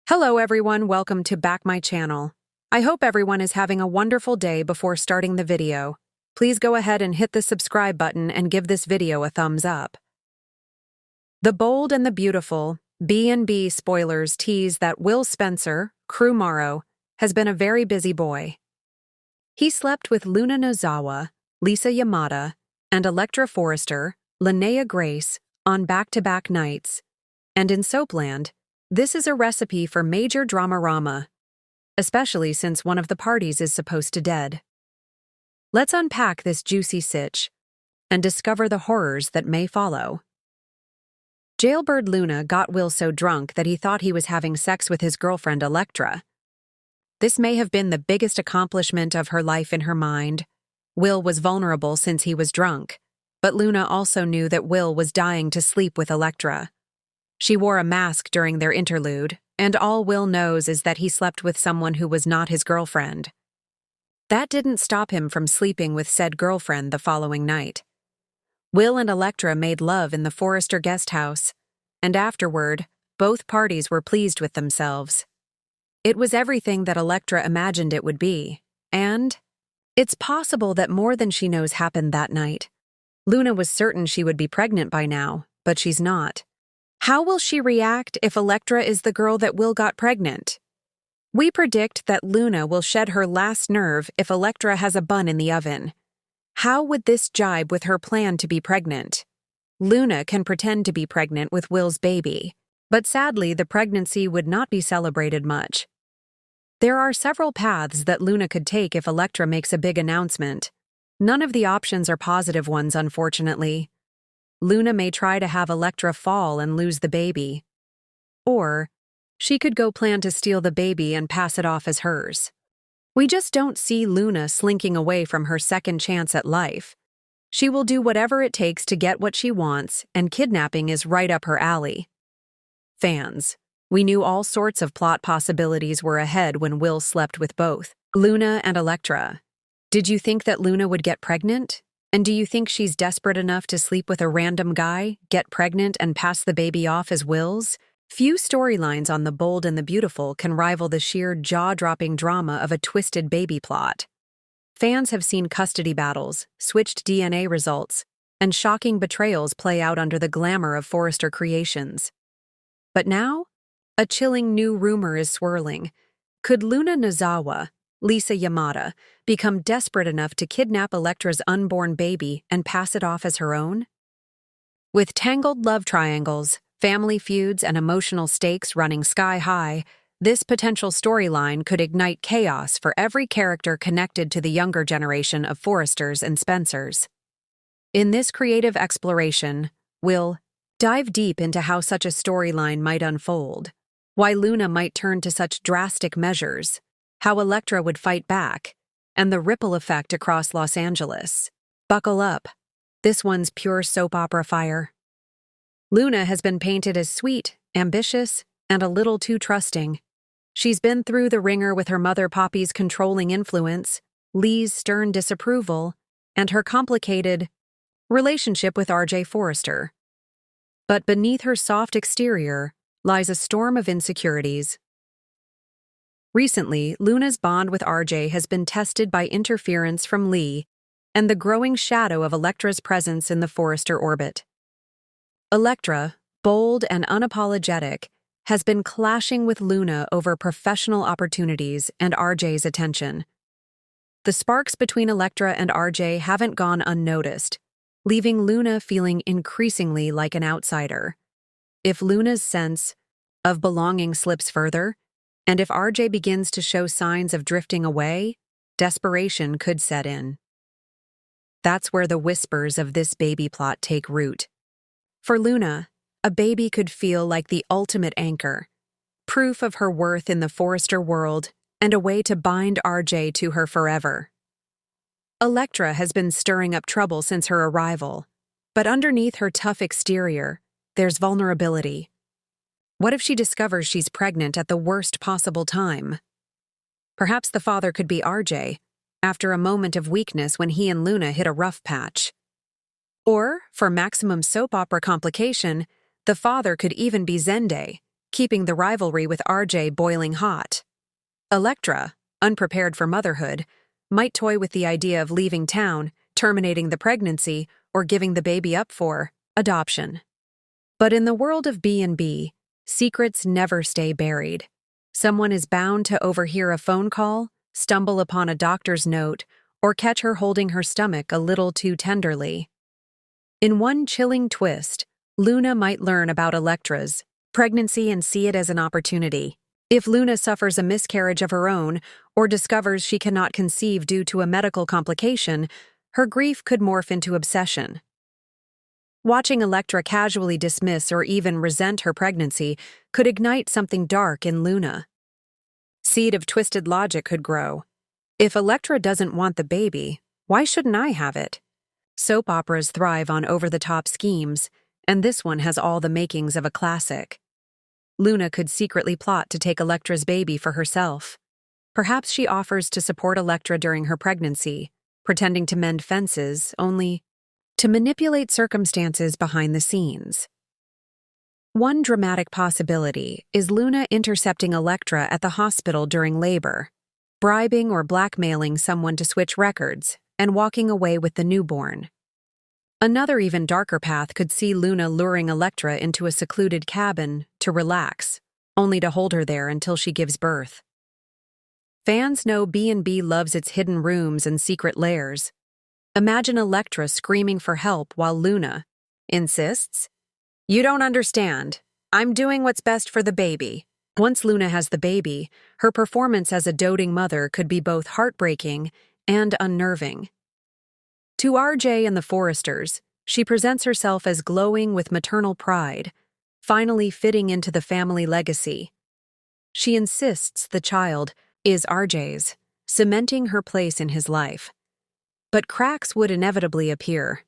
Hello everyone, welcome to back my channel. I hope everyone is having a wonderful day before starting the video. Please go ahead and hit the subscribe button and give this video a thumbs up. The Bold and the Beautiful B&B spoilers tease that Will Spencer, Crew Morrow, has been a very busy boy. He slept with Luna Nozawa, Lisa Yamada, and Electra Forrester, Linnea Grace, on back-to-back nights. And in Soapland, this is a recipe for major drama-rama, especially since one of the parties is supposed to dead. Let's unpack this juicy sitch and discover the horrors that may follow. Jailbird Luna got Will so drunk that he thought he was having sex with his girlfriend Electra. This may have been the biggest accomplishment of her life in her mind. Will was vulnerable since he was drunk, but Luna also knew that Will was dying to sleep with Electra. She wore a mask during their interlude, and all Will knows is that he slept with someone who was not his girlfriend. That didn't stop him from sleeping with said girlfriend the following night. Will and Electra made love in the Forrester guest house, and afterward, both parties were pleased with themselves. It was everything that Electra imagined it would be, and it's possible that more than she knows happened that night. Luna was certain she would be pregnant by now, but she's not. How will she react if Electra is the girl that Will got pregnant? We predict that Luna will shed her last nerve if Electra has a bun in the oven. How would this jibe with her plan to be pregnant? Luna can pretend to be pregnant with Will's baby, but sadly the pregnancy would not be celebrated much. There are several paths that Luna could take if Electra makes a big announcement. None of the options are positive ones, unfortunately. Luna may try to have Electra fall and lose the baby. Or, she could go plan to steal the baby and pass it off as hers. We just don't see Luna slinking away from her second chance at life. She will do whatever it takes to get what she wants, and kidnapping is right up her alley. Fans, we knew all sorts of plot possibilities were ahead when Will slept with both Luna and Electra. Did you think that Luna would get pregnant? And do you think she's desperate enough to sleep with a random guy, get pregnant, and pass the baby off as Will's? Few storylines on The Bold and the Beautiful can rival the sheer jaw-dropping drama of a twisted baby plot. Fans have seen custody battles, switched DNA results, and shocking betrayals play out under the glamour of Forrester creations. But now, a chilling new rumor is swirling. Could Luna Nozawa, Lisa Yamada, become desperate enough to kidnap Electra's unborn baby and pass it off as her own? With tangled love triangles, family feuds, and emotional stakes running sky-high, this potential storyline could ignite chaos for every character connected to the younger generation of Forresters and Spencers. In this creative exploration, we'll dive deep into how such a storyline might unfold, why Luna might turn to such drastic measures, how Electra would fight back, and the ripple effect across Los Angeles. Buckle up. This one's pure soap opera fire. Luna has been painted as sweet, ambitious, and a little too trusting. She's been through the ringer with her mother Poppy's controlling influence, Lee's stern disapproval, and her complicated relationship with R.J. Forrester. But beneath her soft exterior lies a storm of insecurities. Recently, Luna's bond with RJ has been tested by interference from Lee and the growing shadow of Electra's presence in the Forrester orbit. Electra, bold and unapologetic, has been clashing with Luna over professional opportunities and RJ's attention. The sparks between Electra and RJ haven't gone unnoticed, leaving Luna feeling increasingly like an outsider. If Luna's sense of belonging slips further, and if RJ begins to show signs of drifting away, desperation could set in. That's where the whispers of this baby plot take root. For Luna, a baby could feel like the ultimate anchor, proof of her worth in the Forrester world, and a way to bind RJ to her forever. Electra has been stirring up trouble since her arrival, but underneath her tough exterior, there's vulnerability. What if she discovers she's pregnant at the worst possible time? Perhaps the father could be RJ, after a moment of weakness when he and Luna hit a rough patch. Or, for maximum soap opera complication, the father could even be Zende, keeping the rivalry with RJ boiling hot. Electra, unprepared for motherhood, might toy with the idea of leaving town, terminating the pregnancy, or giving the baby up for adoption. But in the world of B&B, secrets never stay buried. Someone is bound to overhear a phone call, stumble upon a doctor's note, or catch her holding her stomach a little too tenderly. In one chilling twist, Luna might learn about Electra's pregnancy and see it as an opportunity. If Luna suffers a miscarriage of her own or discovers she cannot conceive due to a medical complication, her grief could morph into obsession. Watching Electra casually dismiss or even resent her pregnancy could ignite something dark in Luna. Seed of twisted logic could grow. If Electra doesn't want the baby, why shouldn't I have it? Soap operas thrive on over-the-top schemes, and this one has all the makings of a classic. Luna could secretly plot to take Electra's baby for herself. Perhaps she offers to support Electra during her pregnancy, pretending to mend fences, only to manipulate circumstances behind the scenes. One dramatic possibility is Luna intercepting Electra at the hospital during labor, bribing or blackmailing someone to switch records, and walking away with the newborn. Another even darker path could see Luna luring Electra into a secluded cabin to relax, only to hold her there until she gives birth. Fans know B&B loves its hidden rooms and secret lairs. Imagine Electra screaming for help while Luna insists, "You don't understand. I'm doing what's best for the baby." Once Luna has the baby, her performance as a doting mother could be both heartbreaking and unnerving. To RJ and the Forresters, she presents herself as glowing with maternal pride, finally fitting into the family legacy. She insists the child is RJ's, cementing her place in his life. But cracks would inevitably appear.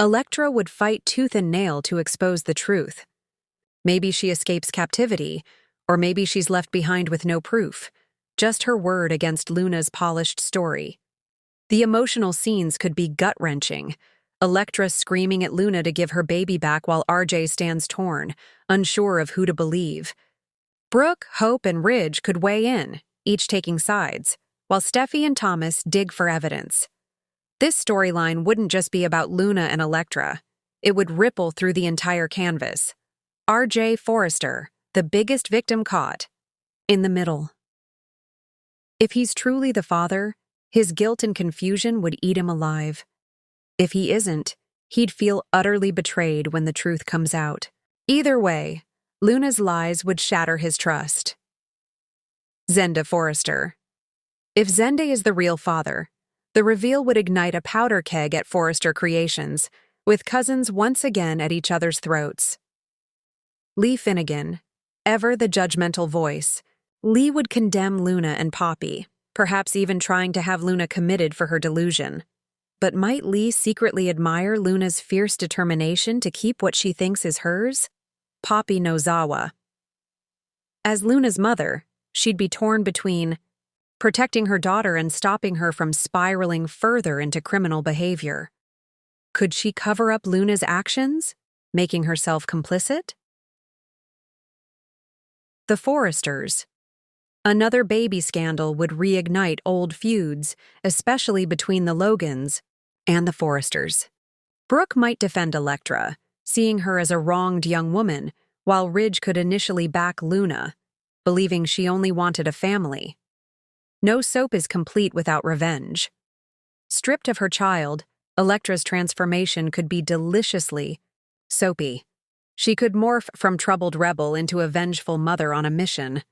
Electra would fight tooth and nail to expose the truth. Maybe she escapes captivity, or maybe she's left behind with no proof, just her word against Luna's polished story. The emotional scenes could be gut-wrenching. Electra screaming at Luna to give her baby back while RJ stands torn, unsure of who to believe. Brooke, Hope, and Ridge could weigh in, each taking sides, while Steffi and Thomas dig for evidence. This storyline wouldn't just be about Luna and Electra. It would ripple through the entire canvas. RJ Forrester, the biggest victim caught, in the middle. If he's truly the father, his guilt and confusion would eat him alive. If he isn't, he'd feel utterly betrayed when the truth comes out. Either way, Luna's lies would shatter his trust. Zenda Forrester. If Zenda is the real father, the reveal would ignite a powder keg at Forrester Creations, with cousins once again at each other's throats. Lee Finnegan, ever the judgmental voice, Lee would condemn Luna and Poppy, perhaps even trying to have Luna committed for her delusion. But might Lee secretly admire Luna's fierce determination to keep what she thinks is hers? Poppy Nozawa. As Luna's mother, she'd be torn between protecting her daughter and stopping her from spiraling further into criminal behavior. Could she cover up Luna's actions, making herself complicit? The Forresters. Another baby scandal would reignite old feuds, especially between the Logans and the Forresters. Brooke might defend Electra, seeing her as a wronged young woman, while Ridge could initially back Luna, believing she only wanted a family. No soap is complete without revenge. Stripped of her child, Electra's transformation could be deliciously soapy. She could morph from troubled rebel into a vengeful mother on a mission.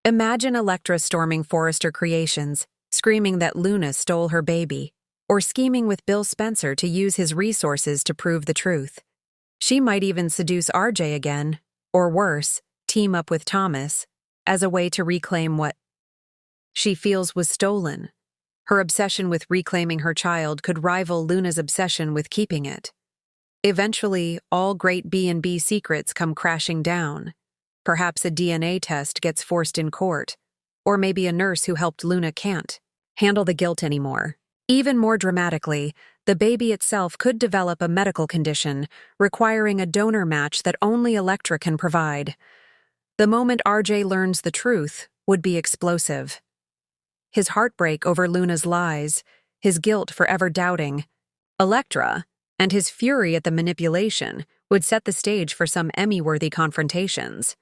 Imagine Electra storming Forrester Creations, screaming that Luna stole her baby, or scheming with Bill Spencer to use his resources to prove the truth. She might even seduce RJ again, or worse, team up with Thomas, as a way to reclaim what she feels was stolen. Her obsession with reclaiming her child could rival Luna's obsession with keeping it. Eventually, all great B&B secrets come crashing down. Perhaps a DNA test gets forced in court, or maybe a nurse who helped Luna can't handle the guilt anymore. Even more dramatically, the baby itself could develop a medical condition requiring a donor match that only Electra can provide. The moment RJ learns the truth would be explosive. His heartbreak over Luna's lies, his guilt for ever doubting Electra, and his fury at the manipulation would set the stage for some Emmy-worthy confrontations.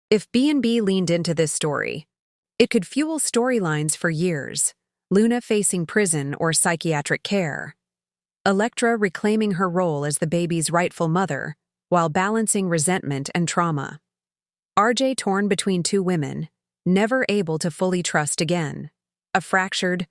If B&B leaned into this story, it could fuel storylines for years, Luna facing prison or psychiatric care, Electra reclaiming her role as the baby's rightful mother while balancing resentment and trauma. RJ torn between two women, never able to fully trust again. A fractured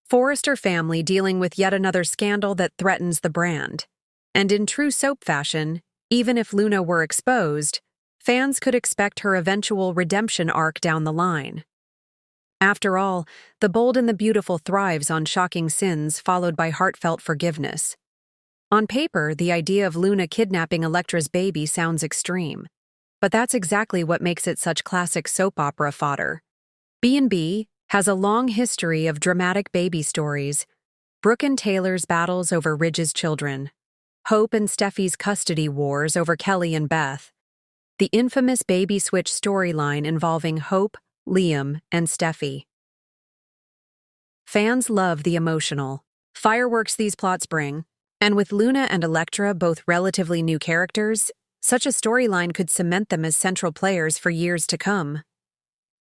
Forrester family dealing with yet another scandal that threatens the brand. And in true soap fashion, even if Luna were exposed, fans could expect her eventual redemption arc down the line. After all, The Bold and the Beautiful thrives on shocking sins followed by heartfelt forgiveness. On paper, the idea of Luna kidnapping Electra's baby sounds extreme, but that's exactly what makes it such classic soap opera fodder. B&B has a long history of dramatic baby stories. Brooke and Taylor's battles over Ridge's children, Hope and Steffi's custody wars over Kelly and Beth, the infamous baby switch storyline involving Hope, Liam, and Steffi. Fans love the emotional fireworks these plots bring, and with Luna and Electra both relatively new characters, such a storyline could cement them as central players for years to come.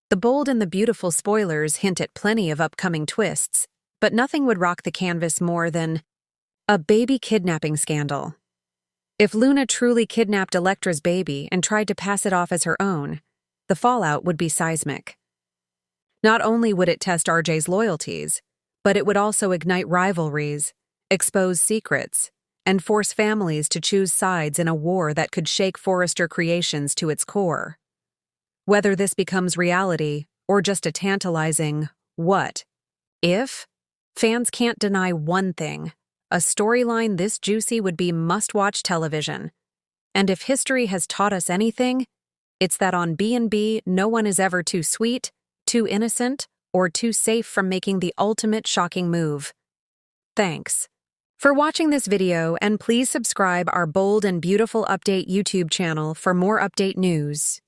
The Bold and the Beautiful spoilers hint at plenty of upcoming twists, but nothing would rock the canvas more than a baby kidnapping scandal. If Luna truly kidnapped Electra's baby and tried to pass it off as her own, the fallout would be seismic. Not only would it test RJ's loyalties, but it would also ignite rivalries, expose secrets, and force families to choose sides in a war that could shake Forrester Creations to its core. Whether this becomes reality or just a tantalizing what if, fans can't deny one thing: a storyline this juicy would be must-watch television. And if history has taught us anything, it's that on B&B no one is ever too sweet, too innocent, or too safe from making the ultimate shocking move. Thanks for watching this video, and please subscribe our Bold and Beautiful Update YouTube channel for more update news.